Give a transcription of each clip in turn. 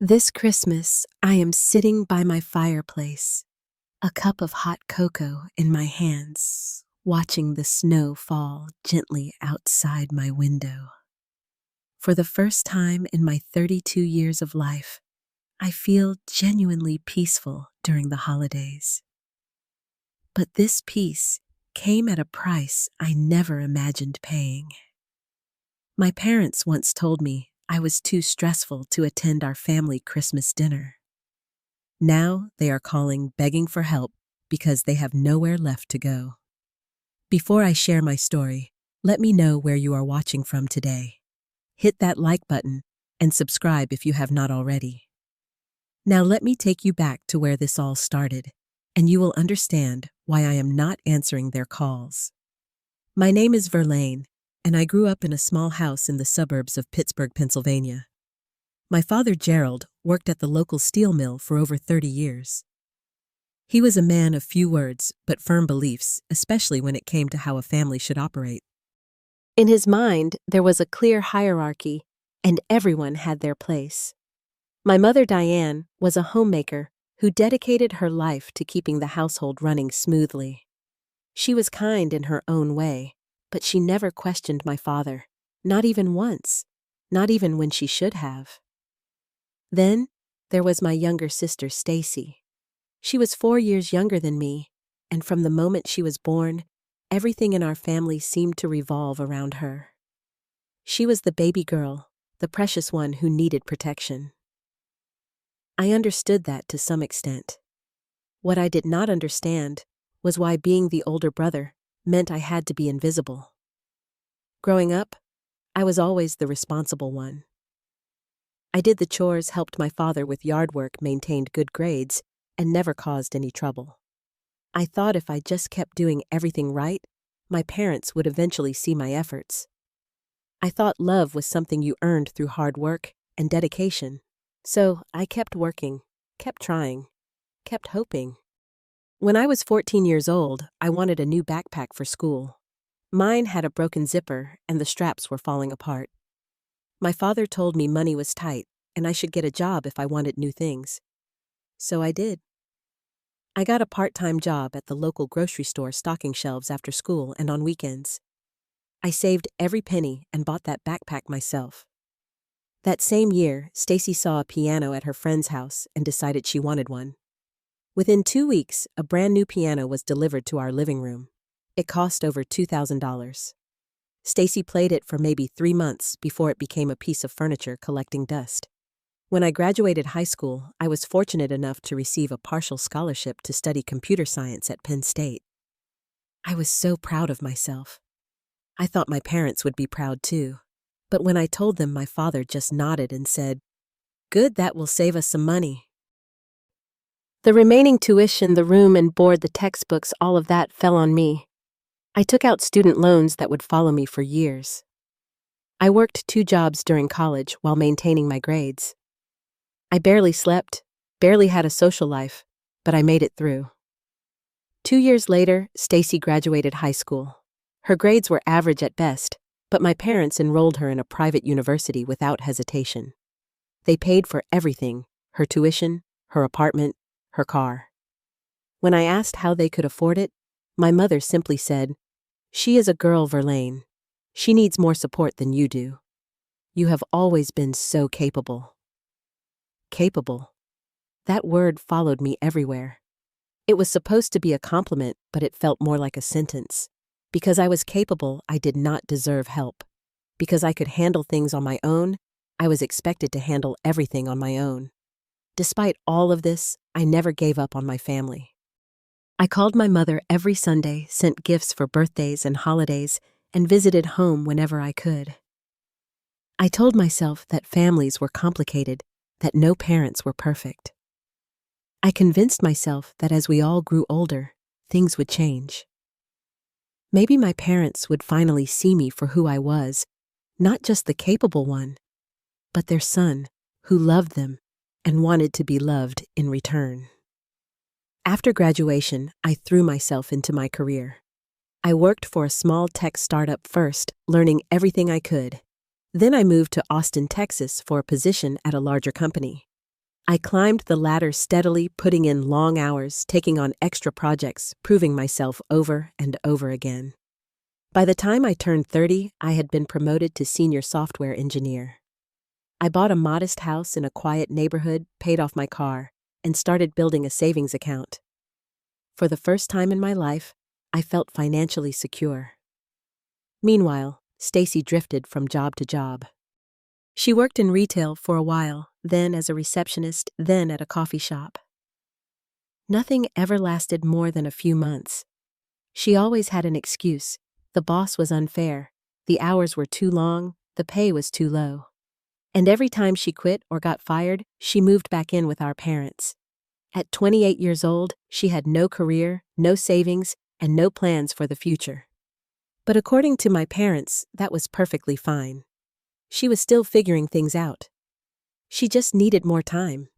This Christmas, I am sitting by my fireplace, a cup of hot cocoa in my hands, watching the snow fall gently outside my window. For the first time in my 32 years of life, I feel genuinely peaceful during the holidays. But this peace came at a price I never imagined paying. My parents once told me I was too stressful to attend our family Christmas dinner. Now they are calling begging for help because they have nowhere left to go. Before I share my story, let me know where you are watching from today. Hit that like button and subscribe if you have not already. Now let me take you back to where this all started, and you will understand why I am not answering their calls. My name is Verlaine, and I grew up in a small house in the suburbs of Pittsburgh, Pennsylvania. My father, Gerald, worked at the local steel mill for over 30 years. He was a man of few words but firm beliefs, especially when it came to how a family should operate. In his mind, there was a clear hierarchy, and everyone had their place. My mother, Diane, was a homemaker who dedicated her life to keeping the household running smoothly. She was kind in her own way, but she never questioned my father, not even once, not even when she should have. Then there was my younger sister, Stacy. She was 4 years younger than me, and from the moment she was born, everything in our family seemed to revolve around her. She was the baby girl, the precious one who needed protection. I understood that to some extent. What I did not understand was why being the older brother meant I had to be invisible. Growing up, I was always the responsible one. I did the chores, helped my father with yard work, maintained good grades, and never caused any trouble. I thought if I just kept doing everything right, my parents would eventually see my efforts. I thought love was something you earned through hard work and dedication. So I kept working, kept trying, kept hoping. When I was 14 years old, I wanted a new backpack for school. Mine had a broken zipper and the straps were falling apart. My father told me money was tight and I should get a job if I wanted new things. So I did. I got a part-time job at the local grocery store stocking shelves after school and on weekends. I saved every penny and bought that backpack myself. That same year, Stacy saw a piano at her friend's house and decided she wanted one. Within 2 weeks, a brand new piano was delivered to our living room. It cost over $2,000. Stacy played it for maybe 3 months before it became a piece of furniture collecting dust. When I graduated high school, I was fortunate enough to receive a partial scholarship to study computer science at Penn State. I was so proud of myself. I thought my parents would be proud too. But when I told them, my father just nodded and said, "Good, that will save us some money." The remaining tuition, the room and board, the textbooks, all of that fell on me. I took out student loans that would follow me for years. I worked 2 jobs during college while maintaining my grades. I barely slept, barely had a social life, but I made it through. 2 years later, Stacy graduated high school. Her grades were average at best, but my parents enrolled her in a private university without hesitation. They paid for everything: her tuition, her apartment, her car. When I asked how they could afford it, my mother simply said, "She is a girl, Verlaine. She needs more support than you do. You have always been so capable." Capable. That word followed me everywhere. It was supposed to be a compliment, but it felt more like a sentence. Because I was capable, I did not deserve help. Because I could handle things on my own, I was expected to handle everything on my own. Despite all of this, I never gave up on my family. I called my mother every Sunday, sent gifts for birthdays and holidays, and visited home whenever I could. I told myself that families were complicated, that no parents were perfect. I convinced myself that as we all grew older, things would change. Maybe my parents would finally see me for who I was, not just the capable one, but their son who loved them and wanted to be loved in return. After graduation, I threw myself into my career. I worked for a small tech startup first, learning everything I could. Then I moved to Austin, Texas for a position at a larger company. I climbed the ladder steadily, putting in long hours, taking on extra projects, proving myself over and over again. By the time I turned 30, I had been promoted to senior software engineer. I bought a modest house in a quiet neighborhood, paid off my car, and started building a savings account. For the first time in my life, I felt financially secure. Meanwhile, Stacy drifted from job to job. She worked in retail for a while, then as a receptionist, then at a coffee shop. Nothing ever lasted more than a few months. She always had an excuse. The boss was unfair, the hours were too long, the pay was too low. And every time she quit or got fired, she moved back in with our parents. At 28 years old, she had no career, no savings, and no plans for the future. But according to my parents, that was perfectly fine. She was still figuring things out. She just needed more time.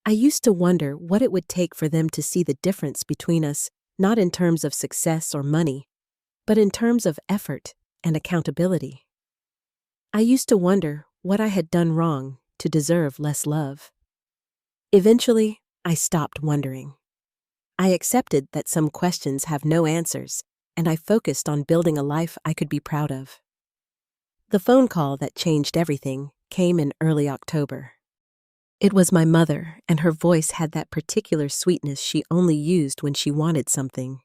I used to wonder what it would take for them to see the difference between us, not in terms of success or money, but in terms of effort and accountability. I used to wonder what I had done wrong to deserve less love. Eventually, I stopped wondering. I accepted that some questions have no answers, and I focused on building a life I could be proud of. The phone call that changed everything came in early October. It was my mother, and her voice had that particular sweetness she only used when she wanted something.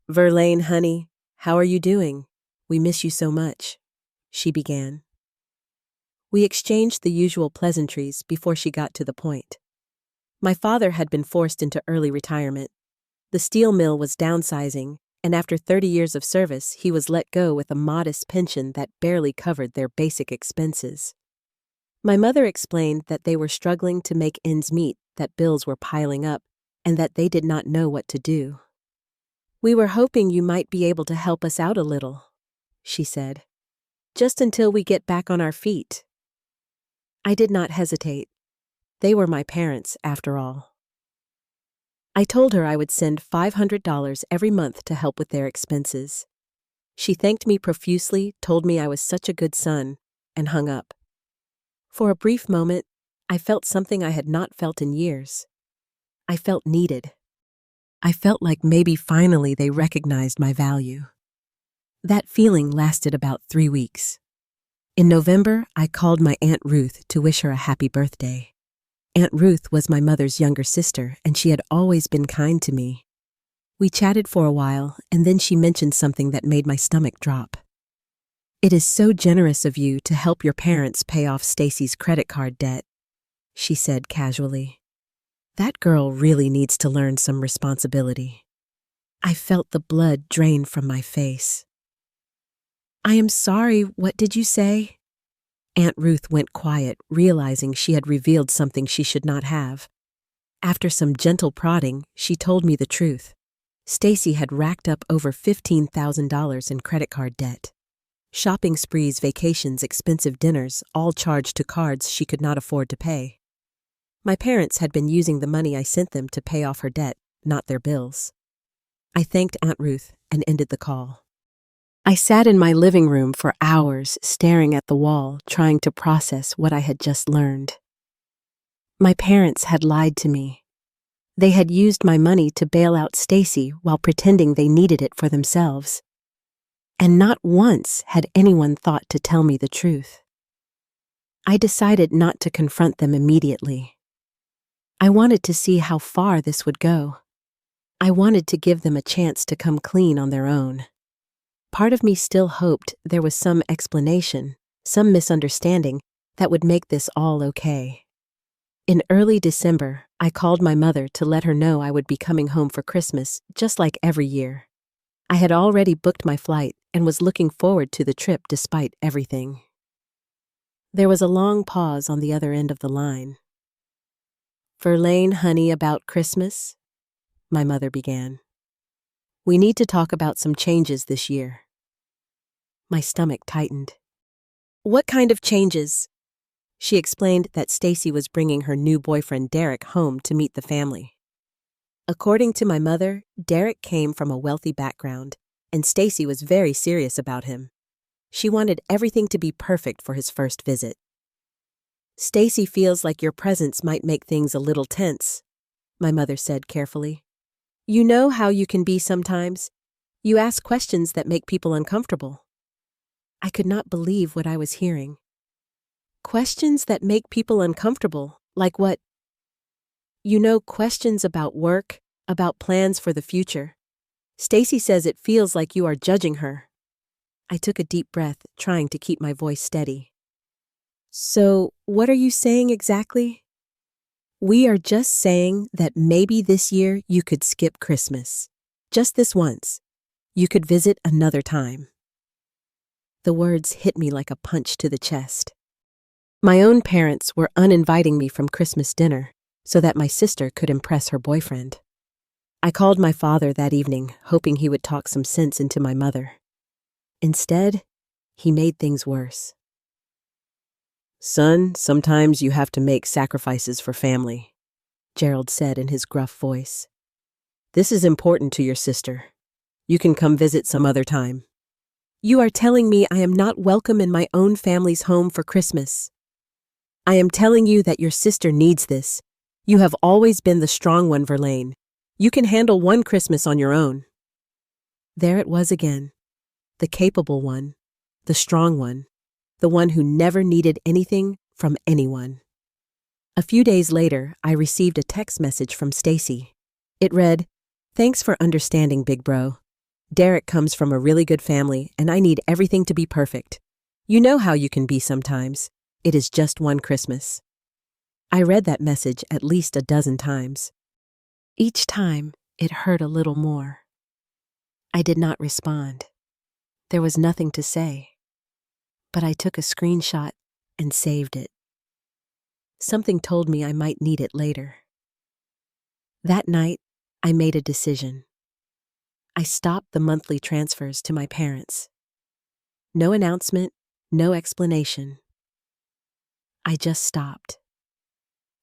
"Verlaine, honey, how are you doing? We miss you so much," she began. We exchanged the usual pleasantries before she got to the point. My father had been forced into early retirement. The steel mill was downsizing, and after 30 years of service, he was let go with a modest pension that barely covered their basic expenses. My mother explained that they were struggling to make ends meet, that bills were piling up, and that they did not know what to do. "We were hoping you might be able to help us out a little," she said. "Just until we get back on our feet." I did not hesitate. They were my parents, after all. I told her I would send $500 every month to help with their expenses. She thanked me profusely, told me I was such a good son, and hung up. For a brief moment, I felt something I had not felt in years. I felt needed. I felt like maybe finally they recognized my value. That feeling lasted about 3 weeks. In November, I called my Aunt Ruth to wish her a happy birthday. Aunt Ruth was my mother's younger sister, and she had always been kind to me. We chatted for a while, and then she mentioned something that made my stomach drop. "It is so generous of you to help your parents pay off Stacy's credit card debt," she said casually. "That girl really needs to learn some responsibility." I felt the blood drain from my face. "I am sorry, what did you say?" Aunt Ruth went quiet, realizing she had revealed something she should not have. After some gentle prodding, she told me the truth. Stacy had racked up over $15,000 in credit card debt. Shopping sprees, vacations, expensive dinners, all charged to cards she could not afford to pay. My parents had been using the money I sent them to pay off her debt, not their bills. I thanked Aunt Ruth and ended the call. I sat in my living room for hours, staring at the wall, trying to process what I had just learned. My parents had lied to me. They had used my money to bail out Stacy while pretending they needed it for themselves. And not once had anyone thought to tell me the truth. I decided not to confront them immediately. I wanted to see how far this would go. I wanted to give them a chance to come clean on their own. Part of me still hoped there was some explanation, some misunderstanding that would make this all okay. In early December, I called my mother to let her know I would be coming home for Christmas, just like every year. I had already booked my flight and was looking forward to the trip despite everything. There was a long pause on the other end of the line. "Verlaine, honey, about Christmas?" my mother began. "We need to talk about some changes this year." My stomach tightened. "What kind of changes?" She explained that Stacy was bringing her new boyfriend Derek home to meet the family. According to my mother, Derek came from a wealthy background, and Stacy was very serious about him. She wanted everything to be perfect for his first visit. Stacy feels like your presence might make things a little tense, my mother said carefully. You know how you can be sometimes. You ask questions that make people uncomfortable. I could not believe what I was hearing. Questions that make people uncomfortable, like what? You know, questions about work, about plans for the future. Stacy says it feels like you are judging her. I took a deep breath, trying to keep my voice steady. So, what are you saying exactly? We are just saying that maybe this year you could skip Christmas. Just this once. You could visit another time. The words hit me like a punch to the chest. My own parents were uninviting me from Christmas dinner so that my sister could impress her boyfriend. I called my father that evening, hoping he would talk some sense into my mother. Instead, he made things worse. Son, sometimes you have to make sacrifices for family, Gerald said in his gruff voice. This is important to your sister. You can come visit some other time. You are telling me I am not welcome in my own family's home for Christmas. I am telling you that your sister needs this. You have always been the strong one, Verlaine. You can handle one Christmas on your own. There it was again. The capable one, the strong one, the one who never needed anything from anyone. A few days later, I received a text message from Stacy. It read, "Thanks for understanding, big bro. Derek comes from a really good family, and I need everything to be perfect. You know how you can be sometimes. It is just one Christmas." I read that message at least a dozen times. Each time, it hurt a little more. I did not respond. There was nothing to say. But I took a screenshot and saved it. Something told me I might need it later. That night, I made a decision. I stopped the monthly transfers to my parents. No announcement, no explanation. I just stopped.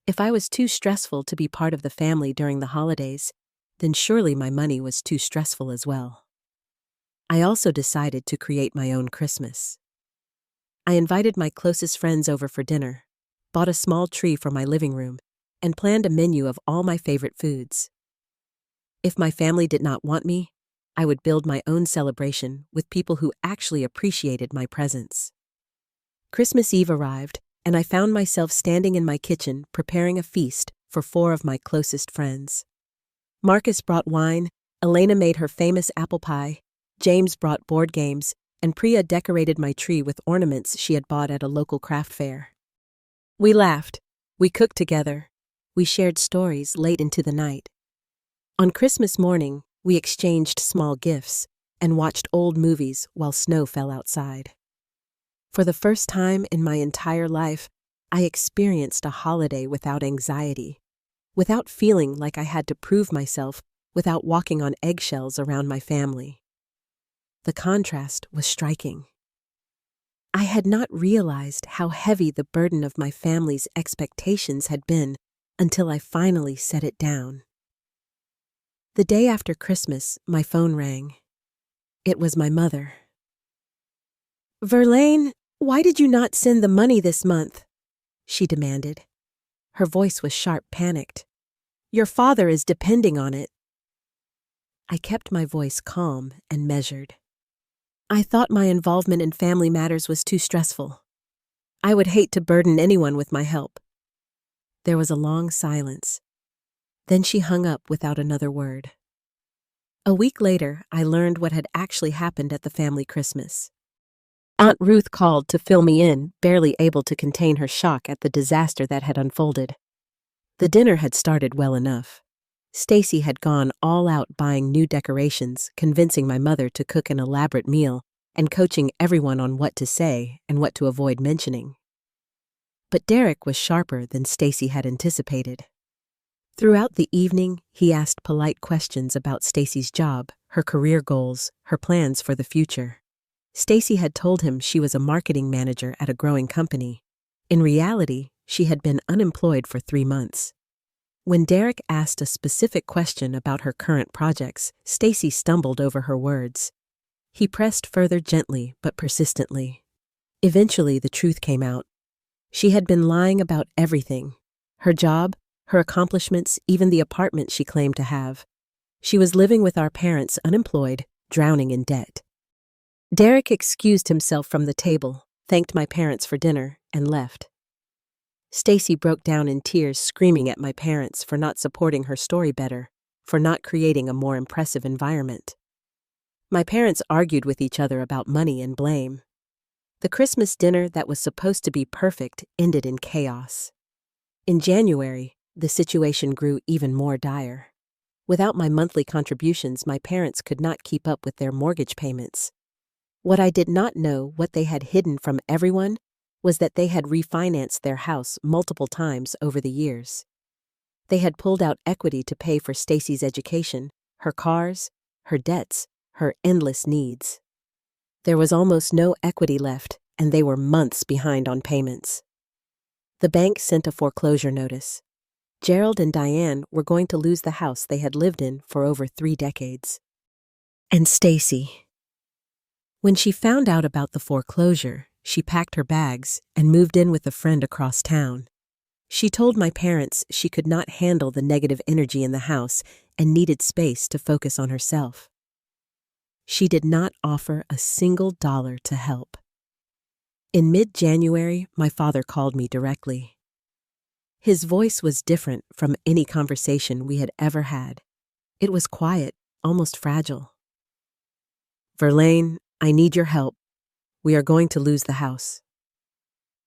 If I was too stressful to be part of the family during the holidays, then surely my money was too stressful as well. I also decided to create my own Christmas. I invited my closest friends over for dinner, bought a small tree for my living room, and planned a menu of all my favorite foods. If my family did not want me, I would build my own celebration with people who actually appreciated my presence. Christmas Eve arrived, and I found myself standing in my kitchen preparing a feast for 4 of my closest friends. Marcus brought wine, Elena made her famous apple pie, James brought board games, and Priya decorated my tree with ornaments she had bought at a local craft fair. We laughed, we cooked together, we shared stories late into the night. On Christmas morning, we exchanged small gifts and watched old movies while snow fell outside. For the first time in my entire life, I experienced a holiday without anxiety, without feeling like I had to prove myself, without walking on eggshells around my family. The contrast was striking. I had not realized how heavy the burden of my family's expectations had been until I finally set it down. The day after Christmas, my phone rang. It was my mother. "Verlaine, why did you not send the money this month?" she demanded. Her voice was sharp, panicked. "Your father is depending on it." I kept my voice calm and measured. I thought my involvement in family matters was too stressful. I would hate to burden anyone with my help. There was a long silence. Then she hung up without another word. A week later, I learned what had actually happened at the family Christmas. Aunt Ruth called to fill me in, barely able to contain her shock at the disaster that had unfolded. The dinner had started well enough. Stacy had gone all out buying new decorations, convincing my mother to cook an elaborate meal, and coaching everyone on what to say and what to avoid mentioning. But Derek was sharper than Stacy had anticipated. Throughout the evening, he asked polite questions about Stacy's job, her career goals, her plans for the future. Stacy had told him she was a marketing manager at a growing company. In reality, she had been unemployed for 3 months. When Derek asked a specific question about her current projects, Stacy stumbled over her words. He pressed further gently but persistently. Eventually, the truth came out. She had been lying about everything: her job, her accomplishments, even the apartment she claimed to have. She was living with our parents, unemployed, drowning in debt. Derek excused himself from the table, thanked my parents for dinner, and left. Stacy broke down in tears, screaming at my parents for not supporting her story better, for not creating a more impressive environment. My parents argued with each other about money and blame. The Christmas dinner that was supposed to be perfect ended in chaos. In January, the situation grew even more dire. Without my monthly contributions, my parents could not keep up with their mortgage payments. What I did not know, what they had hidden from everyone, was that they had refinanced their house multiple times over the years. They had pulled out equity to pay for Stacy's education, her cars, her debts, her endless needs. There was almost no equity left, and they were months behind on payments. The bank sent a foreclosure notice. Gerald and Diane were going to lose the house they had lived in for over 3 decades. And Stacy. When she found out about the foreclosure, she packed her bags and moved in with a friend across town. She told my parents she could not handle the negative energy in the house and needed space to focus on herself. She did not offer a single dollar to help. In mid-January, my father called me directly. His voice was different from any conversation we had ever had. It was quiet, almost fragile. "Verlaine, I need your help. We are going to lose the house."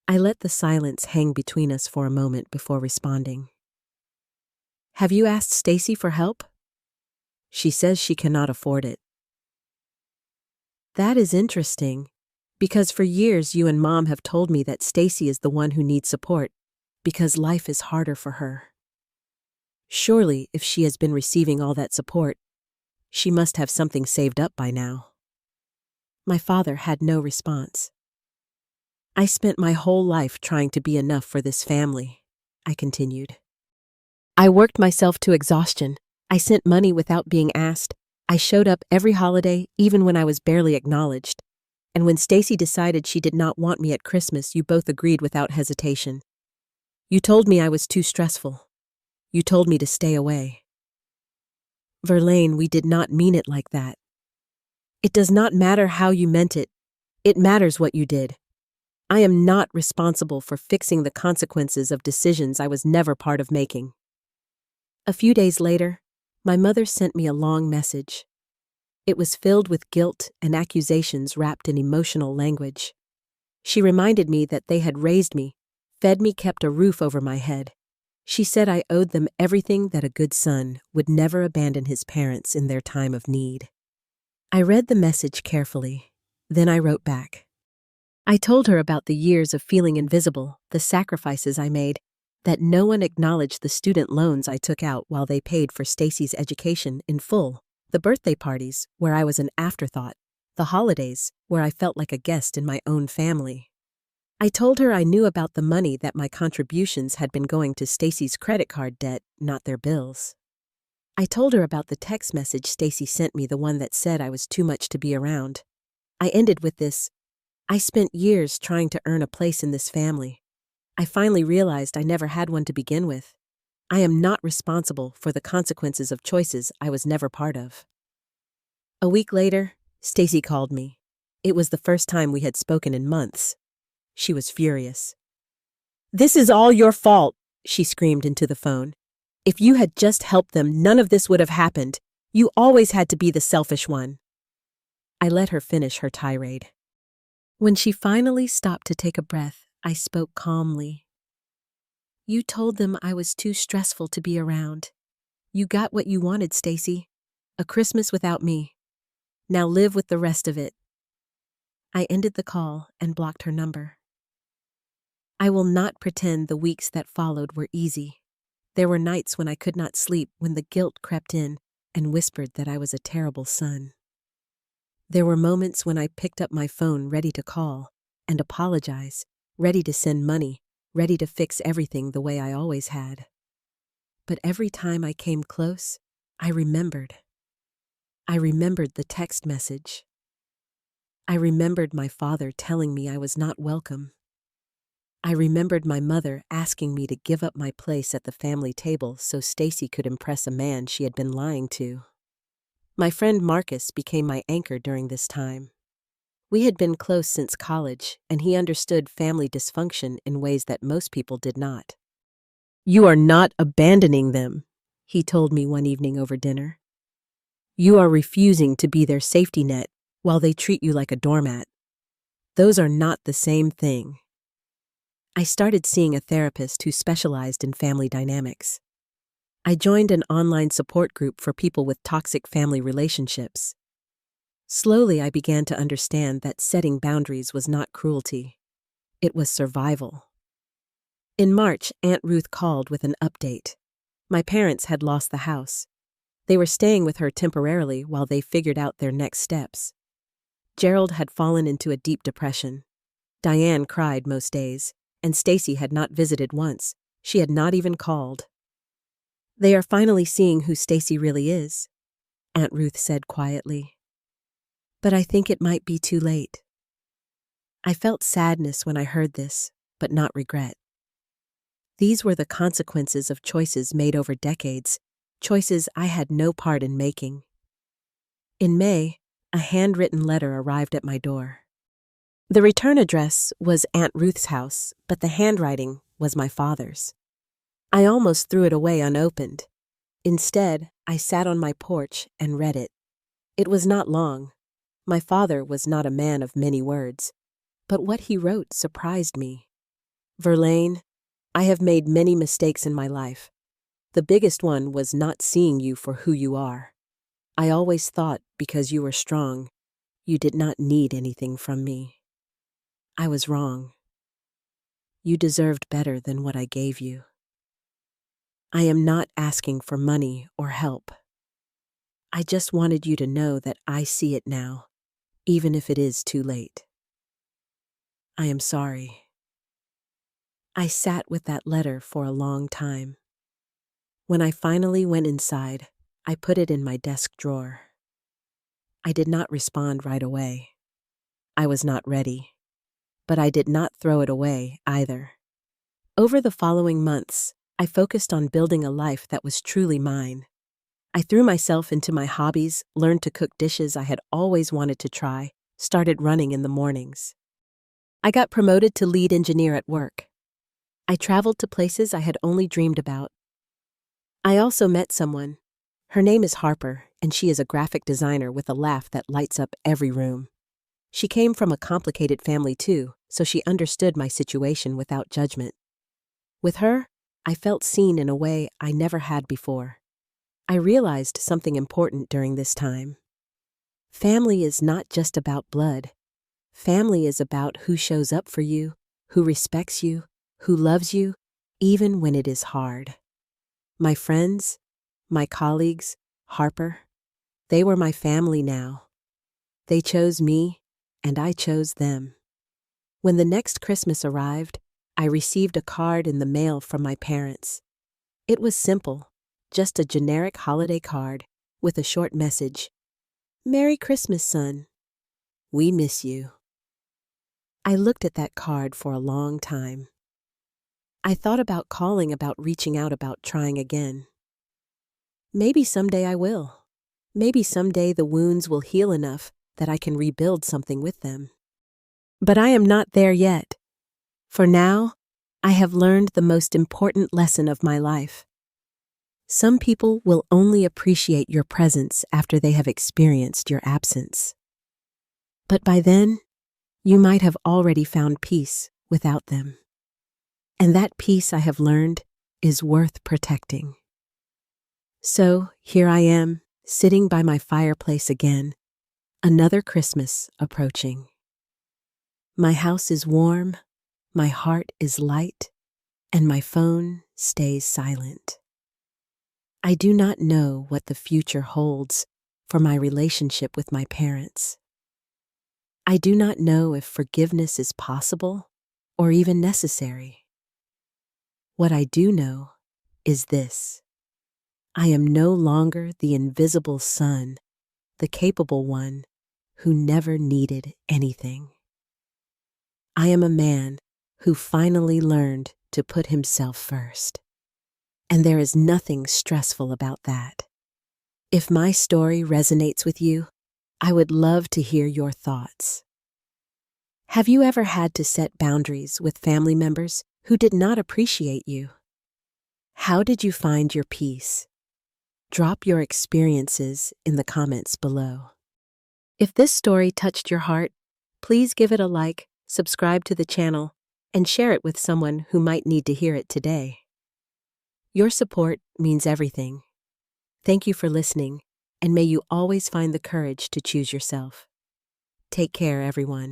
I let the silence hang between us for a moment before responding. "Have you asked Stacy for help?" "She says she cannot afford it." "That is interesting, because for years you and Mom have told me that Stacy is the one who needs support, because life is harder for her. Surely, if she has been receiving all that support, she must have something saved up by now." My father had no response. "I spent my whole life trying to be enough for this family," I continued. "I worked myself to exhaustion. I sent money without being asked. I showed up every holiday, even when I was barely acknowledged. And when Stacy decided she did not want me at Christmas, you both agreed without hesitation. You told me I was too stressful. You told me to stay away." "Verlaine, we did not mean it like that. It does not matter how you meant it. It matters what you did. I am not responsible for fixing the consequences of decisions I was never part of making." A few days later, my mother sent me a long message. It was filled with guilt and accusations wrapped in emotional language. She reminded me that they had raised me, fed me, kept a roof over my head. She said I owed them everything, that a good son would never abandon his parents in their time of need. I read the message carefully. Then I wrote back. I told her about the years of feeling invisible, the sacrifices I made, that no one acknowledged the student loans I took out while they paid for Stacy's education in full, the birthday parties where I was an afterthought, the holidays where I felt like a guest in my own family. I told her I knew about the money, that my contributions had been going to Stacy's credit card debt, not their bills. I told her about the text message Stacy sent me, the one that said I was too much to be around. I ended with this: "I spent years trying to earn a place in this family. I finally realized I never had one to begin with. I am not responsible for the consequences of choices I was never part of." A week later, Stacy called me. It was the first time we had spoken in months. She was furious. "This is all your fault," she screamed into the phone. "If you had just helped them, none of this would have happened. You always had to be the selfish one." I let her finish her tirade. When she finally stopped to take a breath, I spoke calmly. "You told them I was too stressful to be around. You got what you wanted, Stacy. A Christmas without me. Now live with the rest of it." I ended the call and blocked her number. I will not pretend the weeks that followed were easy. There were nights when I could not sleep, when the guilt crept in and whispered that I was a terrible son. There were moments when I picked up my phone ready to call and apologize, ready to send money, ready to fix everything the way I always had. But every time I came close, I remembered. I remembered the text message. I remembered my father telling me I was not welcome. I remembered my mother asking me to give up my place at the family table so Stacy could impress a man she had been lying to. My friend Marcus became my anchor during this time. We had been close since college, and he understood family dysfunction in ways that most people did not. "You are not abandoning them," he told me one evening over dinner. "You are refusing to be their safety net while they treat you like a doormat. Those are not the same thing." I started seeing a therapist who specialized in family dynamics. I joined an online support group for people with toxic family relationships. Slowly, I began to understand that setting boundaries was not cruelty. It was survival. In March, Aunt Ruth called with an update. My parents had lost the house. They were staying with her temporarily while they figured out their next steps. Gerald had fallen into a deep depression. Diane cried most days, and Stacy had not visited once. She had not even called. "They are finally seeing who Stacy really is," Aunt Ruth said quietly. "But I think it might be too late." I felt sadness when I heard this, but not regret. These were the consequences of choices made over decades, choices I had no part in making. In May, a handwritten letter arrived at my door. The return address was Aunt Ruth's house, but the handwriting was my father's. I almost threw it away unopened. Instead, I sat on my porch and read it. It was not long. My father was not a man of many words, but what he wrote surprised me. "Verlaine, I have made many mistakes in my life. The biggest one was not seeing you for who you are. I always thought because you were strong, you did not need anything from me. I was wrong. You deserved better than what I gave you. I am not asking for money or help. I just wanted you to know that I see it now, even if it is too late. I am sorry." I sat with that letter for a long time. When I finally went inside, I put it in my desk drawer. I did not respond right away. I was not ready, but I did not throw it away either. Over the following months, I focused on building a life that was truly mine. I threw myself into my hobbies, learned to cook dishes I had always wanted to try, started running in the mornings. I got promoted to lead engineer at work. I traveled to places I had only dreamed about. I also met someone. Her name is Harper, and she is a graphic designer with a laugh that lights up every room. She came from a complicated family too, so she understood my situation without judgment. With her, I felt seen in a way I never had before. I realized something important during this time. Family is not just about blood. Family is about who shows up for you, who respects you, who loves you, even when it is hard. My friends, my colleagues, Harper, they were my family now. They chose me, and I chose them. When the next Christmas arrived, I received a card in the mail from my parents. It was simple, just a generic holiday card with a short message. "Merry Christmas, son. We miss you." I looked at that card for a long time. I thought about calling, about reaching out, about trying again. Maybe someday I will. Maybe someday the wounds will heal enough that I can rebuild something with them. But I am not there yet. For now, I have learned the most important lesson of my life. Some people will only appreciate your presence after they have experienced your absence. But by then, you might have already found peace without them. And that peace, I have learned, is worth protecting. So here I am, sitting by my fireplace again, another Christmas approaching. My house is warm, my heart is light, and my phone stays silent. I do not know what the future holds for my relationship with my parents. I do not know if forgiveness is possible or even necessary. What I do know is this: I am no longer the invisible son, the capable one who never needed anything. I am a man who finally learned to put himself first. And there is nothing stressful about that. If my story resonates with you, I would love to hear your thoughts. Have you ever had to set boundaries with family members who did not appreciate you? How did you find your peace? Drop your experiences in the comments below. If this story touched your heart, please give it a like, subscribe to the channel, and share it with someone who might need to hear it today. Your support means everything. Thank you for listening, and may you always find the courage to choose yourself. Take care, everyone.